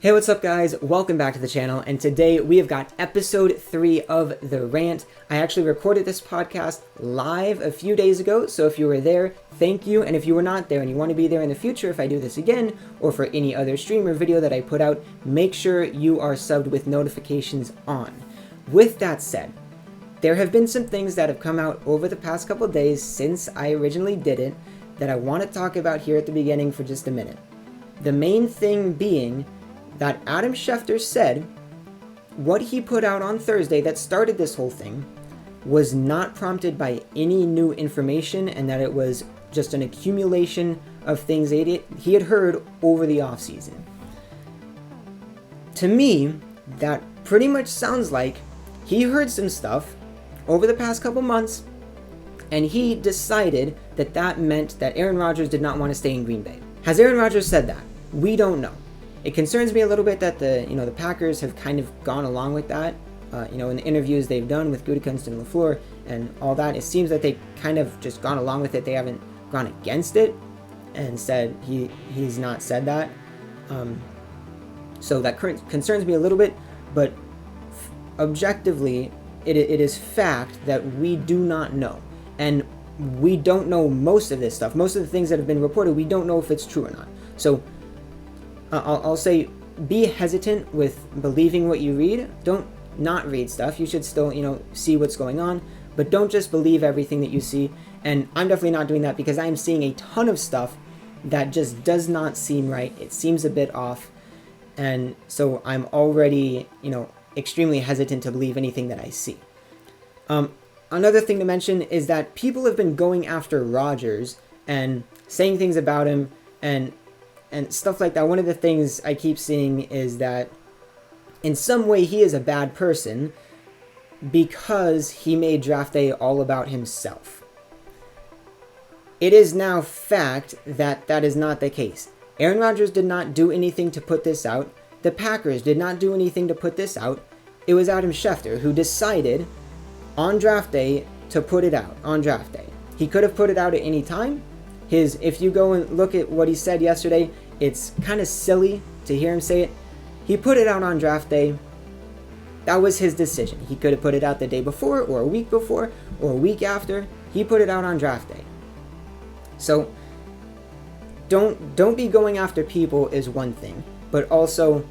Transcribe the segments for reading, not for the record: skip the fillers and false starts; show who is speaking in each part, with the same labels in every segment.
Speaker 1: Hey, what's up guys? Welcome back to the channel, and today we have got episode 3 of The Rant. I actually recorded this podcast live a few days ago, so if you were there, thank you, and if you were not there and you want to be there in the future if I do this again, or for any other stream or video that I put out, make sure you are subbed with notifications on. With that said, there have been some things that have come out over the past couple days since I originally did it that I want to talk about here at the beginning for just a minute. The main thing being that Adam Schefter said what he put out on Thursday that started this whole thing was not prompted by any new information, and that it was just an accumulation of things he had heard over the offseason. To me, that pretty much sounds like he heard some stuff over the past couple months, and he decided that that meant that Aaron Rodgers did not want to stay in Green Bay. Has Aaron Rodgers said that? We don't know. It concerns me a little bit that the Packers have kind of gone along with that. In the interviews they've done with Gutekunst and LaFleur and all that, it seems that they kind of just gone along with it. They haven't gone against it and said he's not said that. So that concerns me a little bit, but objectively, it is fact that we do not know. And we don't know most of this stuff. Most of the things that have been reported, we don't know if it's true or not. So I'll say be hesitant with believing what you read. Don't not read stuff. You should still, see what's going on, but don't just believe everything that you see. And I'm definitely not doing that because I'm seeing a ton of stuff that just does not seem right. It seems a bit off. And so I'm already, extremely hesitant to believe anything that I see. Another thing to mention is that people have been going after Rodgers and saying things about him and stuff like that. One of the things I keep seeing is that in some way he is a bad person because he made draft day all about himself. It is now fact that that is not the case. Aaron Rodgers did not do anything to put this out. The Packers did not do anything to put this out. It was Adam Schefter who decided on draft day to put it out on draft day. He could have put it out at any time. If you go and look at what he said yesterday, it's kind of silly to hear him say it. He put it out on draft day. That was his decision. He could have put it out the day before, or a week before, or a week after. He put it out on draft day. So don't be going after people is one thing, but also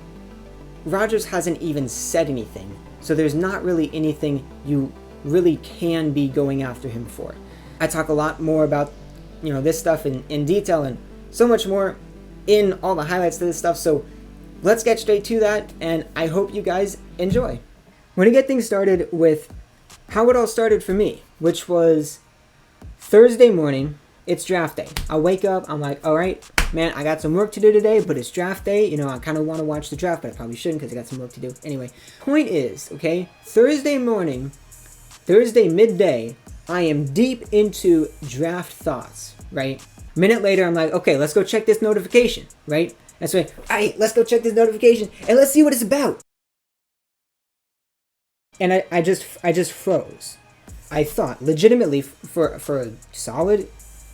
Speaker 1: Rodgers hasn't even said anything. So there's not really anything you really can be going after him for. I talk a lot more about this stuff in detail and so much more in all the highlights to this stuff. So let's get straight to that, and I hope you guys enjoy. We're gonna get things started with how it all started for me, which was Thursday morning. It's draft day. I wake up, I'm like, all right, man, I got some work to do today, but it's draft day. I kind of want to watch the draft, but I probably shouldn't because I got some work to do. Anyway, point is, okay, Thursday midday, I am deep into draft thoughts, right? A minute later, I'm like, okay, let's go check this notification, right? That's right. All right, let's go check this notification and let's see what it's about. And I just froze. I thought legitimately for a solid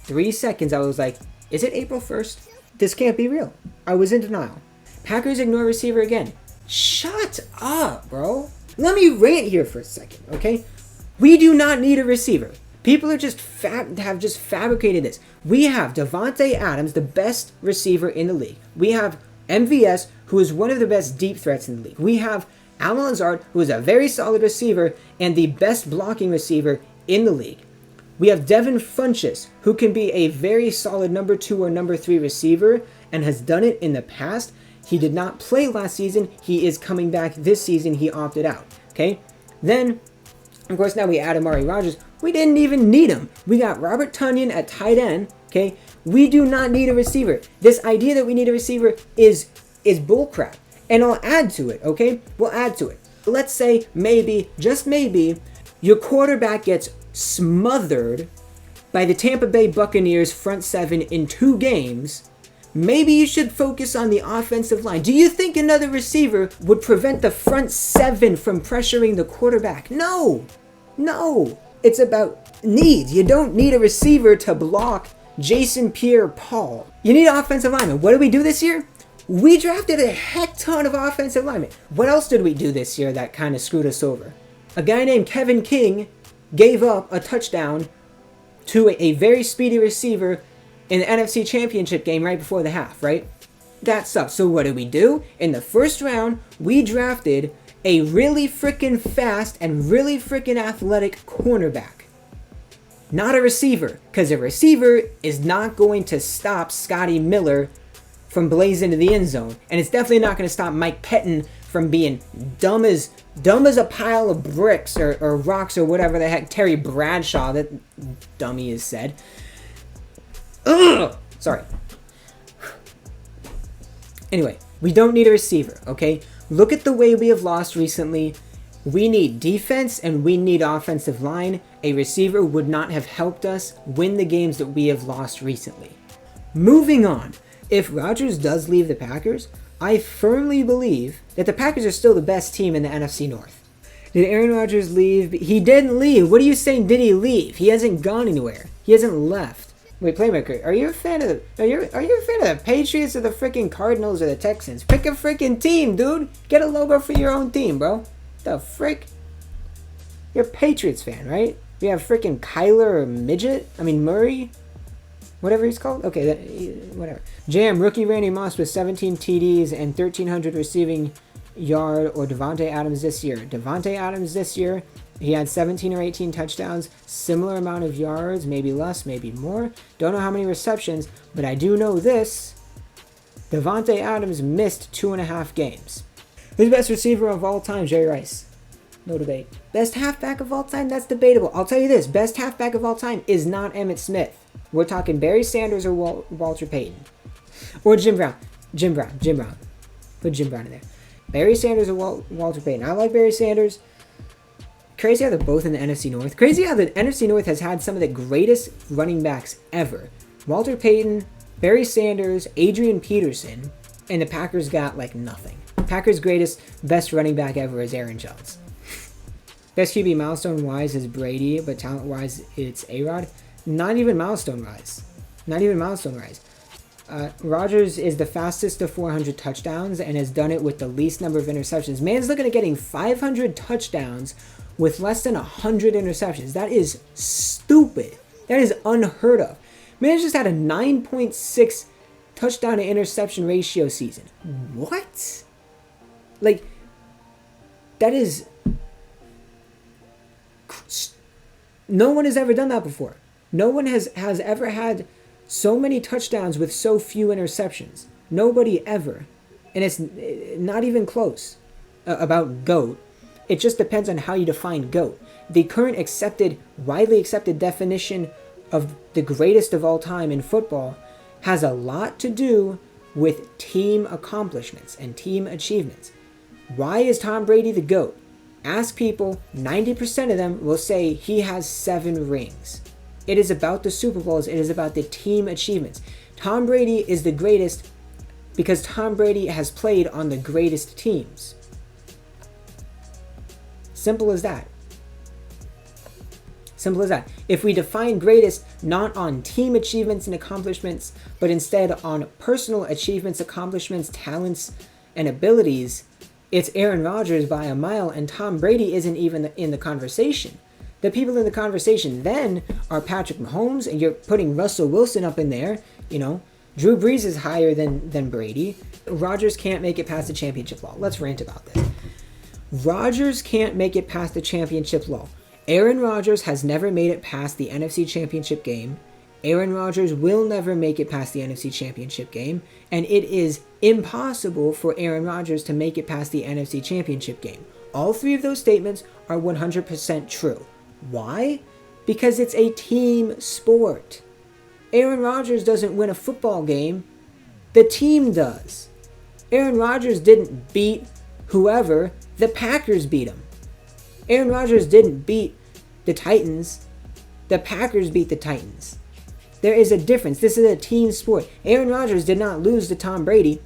Speaker 1: 3 seconds, I was like, is it April 1st? This can't be real. I was in denial. Packers ignore receiver again. Shut up, bro. Let me rant here for a second, okay? We do not need a receiver. People are have just fabricated this. We have Davante Adams, the best receiver in the league. We have MVS, who is one of the best deep threats in the league. We have Allen Lazard, who is a very solid receiver and the best blocking receiver in the league. We have Devin Funchess, who can be a very solid number 2 or number 3 receiver and has done it in the past. He did not play last season. He is coming back this season. He opted out, okay? Then, of course, now we add Amari Rodgers. We didn't even need him. We got Robert Tonyan at tight end, okay? We do not need a receiver. This idea that we need a receiver is bullcrap. And I'll add to it, okay? We'll add to it. Let's say maybe, just maybe, your quarterback gets smothered by the Tampa Bay Buccaneers front 7 in 2 games. Maybe you should focus on the offensive line. Do you think another receiver would prevent the front 7 from pressuring the quarterback? No. It's about needs. You don't need a receiver to block Jason Pierre-Paul. You need an offensive lineman. What do we do this year? We drafted a heck ton of offensive linemen. What else did we do this year that kind of screwed us over? A guy named Kevin King gave up a touchdown to a very speedy receiver in the NFC Championship game right before the half, right? That sucks. So what did we do? In the first round, we drafted a really freaking fast and really freaking athletic cornerback. Not a receiver, because a receiver is not going to stop Scotty Miller from blazing into the end zone. And it's definitely not going to stop Mike Pettin from being dumb as a pile of bricks or rocks or whatever the heck Terry Bradshaw, that dummy, has said. Ugh! Sorry. Anyway, we don't need a receiver, okay? Look at the way we have lost recently. We need defense and we need offensive line. A receiver would not have helped us win the games that we have lost recently. Moving on. If Rodgers does leave the Packers, I firmly believe that the Packers are still the best team in the NFC North. Did Aaron Rodgers leave? He didn't leave. What are you saying? Did he leave? He hasn't gone anywhere. He hasn't left. Wait, Playmaker, are you a fan of the? Are you a fan of the Patriots or the freaking Cardinals or the Texans? Pick a freaking team, dude. Get a logo for your own team, bro. The frick? You're a Patriots fan, right? You have freaking Kyler or Murray, whatever he's called. Okay, whatever. Jam, rookie Randy Moss with 17 TDs and 1,300 receiving yard, or Davante Adams this year. Davante Adams this year, he had 17 or 18 touchdowns, similar amount of yards, maybe less, maybe more. Don't know how many receptions, but I do know this. Davante Adams missed 2.5 games. Who's the best receiver of all time? Jerry Rice. No debate. Best halfback of all time? That's debatable. I'll tell you this. Best halfback of all time is not Emmitt Smith. We're talking Barry Sanders or Walter Payton. Or Jim Brown. Jim Brown. Put Jim Brown in there. Barry Sanders or Walter Payton. I like Barry Sanders. Crazy how they're both in the NFC North. Crazy how the NFC North has had some of the greatest running backs ever. Walter Payton, Barry Sanders, Adrian Peterson, and the Packers got like nothing. Packers' best running back ever is Aaron Jones. Best QB milestone-wise is Brady, but talent-wise, it's A-Rod. Not even milestone-wise. Rodgers is the fastest to 400 touchdowns and has done it with the least number of interceptions. Man's looking at getting 500 touchdowns with less than 100 interceptions. That is stupid. That is unheard of. Man's just had a 9.6 touchdown to interception ratio season. What? Like, that is... No one has ever done that before. No one has ever had so many touchdowns with so few interceptions. Nobody ever. And it's not even close about GOAT. It just depends on how you define GOAT. The current widely accepted definition of the greatest of all time in football has a lot to do with team accomplishments and team achievements. Why is Tom Brady the GOAT? Ask people, 90% of them will say he has 7 rings. It is about the Super Bowls. It is about the team achievements. Tom Brady is the greatest because Tom Brady has played on the greatest teams. Simple as that. Simple as that. If we define greatest not on team achievements and accomplishments, but instead on personal achievements, accomplishments, talents, and abilities, it's Aaron Rodgers by a mile, and Tom Brady isn't even in the conversation. The people in the conversation then are Patrick Mahomes, and you're putting Russell Wilson up in there, you know. Drew Brees is higher than Brady. Rodgers can't make it past the championship law. Let's rant about this. Rodgers can't make it past the championship law. Aaron Rodgers has never made it past the NFC Championship game. Aaron Rodgers will never make it past the NFC Championship game, and it is impossible for Aaron Rodgers to make it past the NFC Championship game. All 3 of those statements are 100% true. Why? Because it's a team sport. Aaron Rodgers doesn't win a football game. The team does. Aaron Rodgers didn't beat whoever. The Packers beat him. Aaron Rodgers didn't beat the Titans. The Packers beat the Titans. There is a difference. This is a team sport. Aaron Rodgers did not lose to Tom Brady.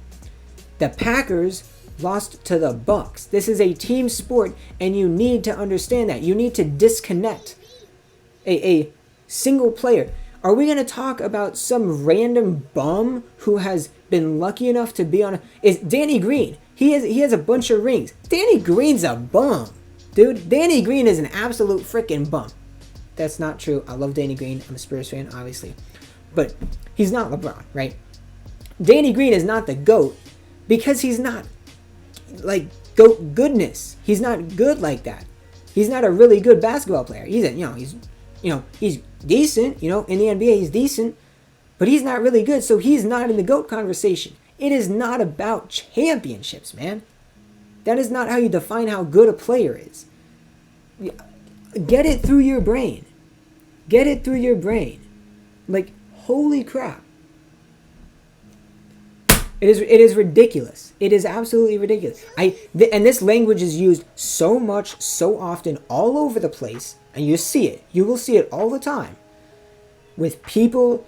Speaker 1: The Packers lost to the Bucs. This is a team sport, and you need to understand that. You need to disconnect a single player. Are we going to talk about some random bum who has been lucky enough to be on is Danny Green? He has a bunch of rings. Danny Green's a bum. Dude, Danny Green is an absolute freaking bum. That's not true. I love Danny Green. I'm a Spurs fan, obviously. But he's not LeBron, right? Danny Green is not the GOAT because he's not like GOAT goodness. He's not good like that. He's not a really good basketball player. He's decent, in the NBA he's decent, but he's not really good, so he's not in the GOAT conversation. It is not about championships, man. That is not how you define how good a player is. Get it through your brain. Get it through your brain. Like, holy crap. It is ridiculous. It is absolutely ridiculous. And this language is used so much, so often, all over the place, and you see it. You will see it all the time with people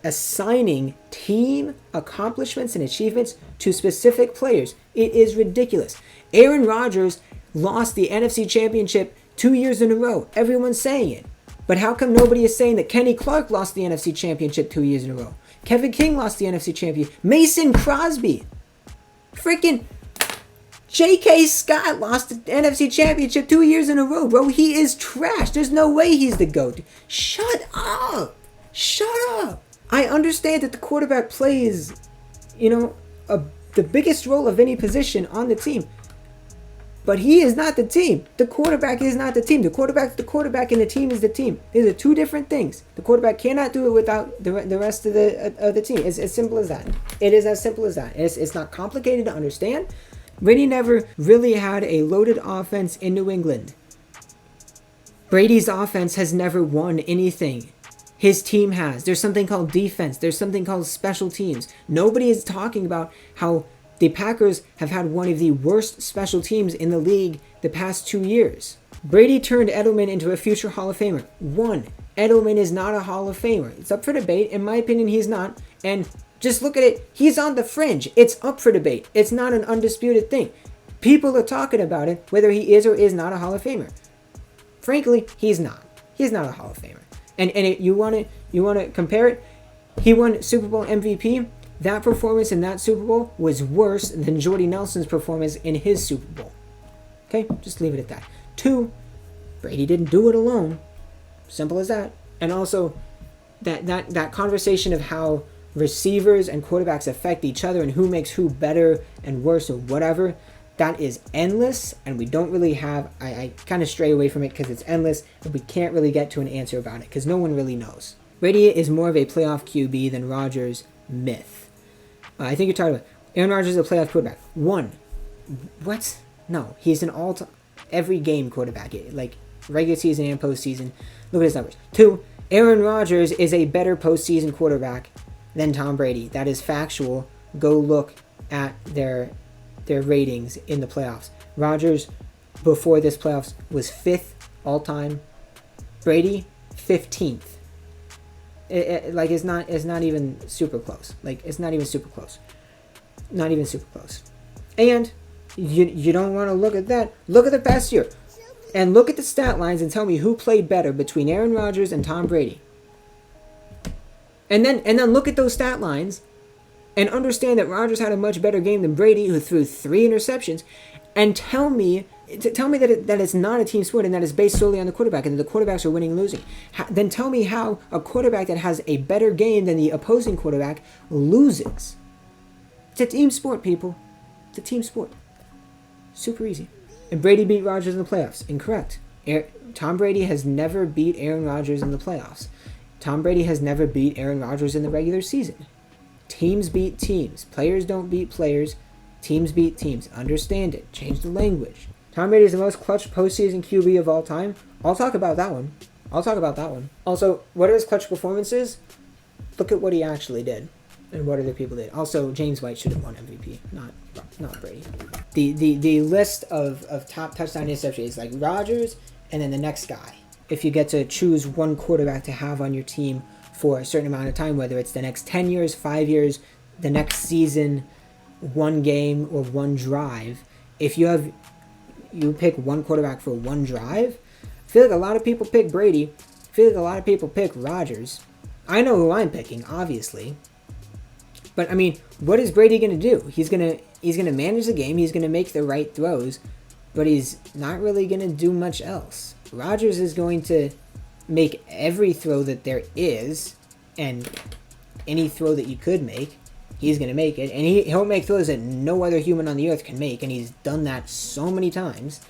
Speaker 1: assigning team accomplishments and achievements to specific players. It is ridiculous. Aaron Rodgers lost the NFC Championship 2 years in a row. Everyone's saying it. But how come nobody is saying that Kenny Clark lost the NFC Championship 2 years in a row? Kevin King lost the NFC Championship. Mason Crosby. Freaking J.K. Scott lost the NFC Championship 2 years in a row, bro. He is trash. There's no way he's the GOAT. Shut up. Shut up. I understand that the quarterback plays, the biggest role of any position on the team. But he is not the team. The quarterback is not the team. The quarterback and the team is the team. These are two different things. The quarterback cannot do it without the rest of the team. It's as simple as that. It is as simple as that. It's not complicated to understand. Brady never really had a loaded offense in New England. Brady's offense has never won anything. His team has. There's something called defense. There's something called special teams. Nobody is talking about how the Packers have had one of the worst special teams in the league the past 2 years. Brady turned Edelman into a future Hall of Famer. Edelman is not a Hall of Famer. It's up for debate. In my opinion, he's not. And just look at it. He's on the fringe. It's up for debate. It's not an undisputed thing. People are talking about it, whether he is or is not a Hall of Famer. Frankly, he's not. He's not a Hall of Famer. And you want to compare it? He won Super Bowl MVP. That performance in that Super Bowl was worse than Jordy Nelson's performance in his Super Bowl. Okay, just leave it at that. 2, Brady didn't do it alone. Simple as that. And also, that conversation of how receivers and quarterbacks affect each other and who makes who better and worse or whatever, that is endless, and we don't really have, I kind of stray away from it because it's endless, and we can't really get to an answer about it because no one really knows. Brady is more of a playoff QB than Rodgers. Myth. I think you're talking about Aaron Rodgers is a playoff quarterback. 1. What? No, he's an all-time, every game quarterback, like regular season and postseason. Look at his numbers. 2, Aaron Rodgers is a better postseason quarterback than Tom Brady. That is factual. Go look at their ratings in the playoffs. Rodgers, before this playoffs, was 5th all-time. Brady, 15th. It's not even super close. It's not even super close. Not even super close. And you don't want to look at that. Look at the past year. And look at the stat lines and tell me who played better between Aaron Rodgers and Tom Brady. And then look at those stat lines and understand that Rodgers had a much better game than Brady, who threw 3 interceptions, and tell me that it's not a team sport and that it's based solely on the quarterback and that the quarterbacks are winning and losing. Then tell me how a quarterback that has a better game than the opposing quarterback loses. It's a team sport, people. It's a team sport. Super easy. And Brady beat Rodgers in the playoffs. Incorrect. Tom Brady has never beat Aaron Rodgers in the playoffs. Tom Brady has never beat Aaron Rodgers in the regular season. Teams beat teams. Players don't beat players. Teams beat teams. Understand it. Change the language. Tom Brady is the most clutch postseason QB of all time. I'll talk about that one. Also, what are his clutch performances? Look at what he actually did and what other people did. Also, James White should have won MVP, not Brady. The list of top touchdown interceptions is like Rodgers and then the next guy. If you get to choose one quarterback to have on your team for a certain amount of time, whether it's the next 10 years, 5 years, the next season, one game, or one drive, if you pick one quarterback for one drive, I feel like a lot of people pick Brady. I feel like a lot of people pick Rodgers. I know who I'm picking, obviously. But I mean, what is Brady gonna do? He's gonna manage the game. He's gonna make the right throws, but he's not really gonna do much else. Rodgers is going to make every throw that there is, and any throw that you could make, he's gonna make it, and he'll make throws that no other human on the earth can make, and he's done that so many times.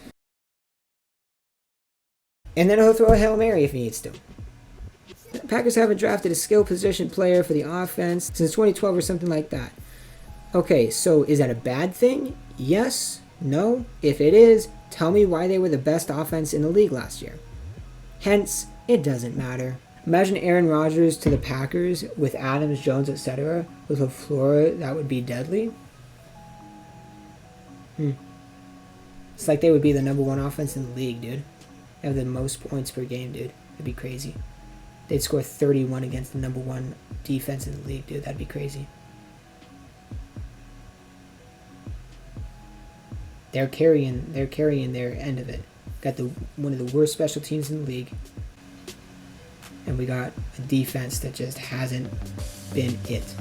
Speaker 1: And then he'll throw a Hail Mary if he needs to. The Packers haven't drafted a skill position player for the offense since 2012 or something like that. Okay, so is that a bad thing? Yes? No? If it is, tell me why they were the best offense in the league last year. Hence, it doesn't matter. Imagine Aaron Rodgers to the Packers with Adams, Jones, etc. with LaFleur. That would be deadly. It's like they would be the number one offense in the league, dude. They have the most points per game, dude. That'd be crazy. They'd score 31 against the number one defense in the league, dude. That'd be crazy. They're carrying their end of it. Got one of the worst special teams in the league. And we got a defense that just hasn't been it.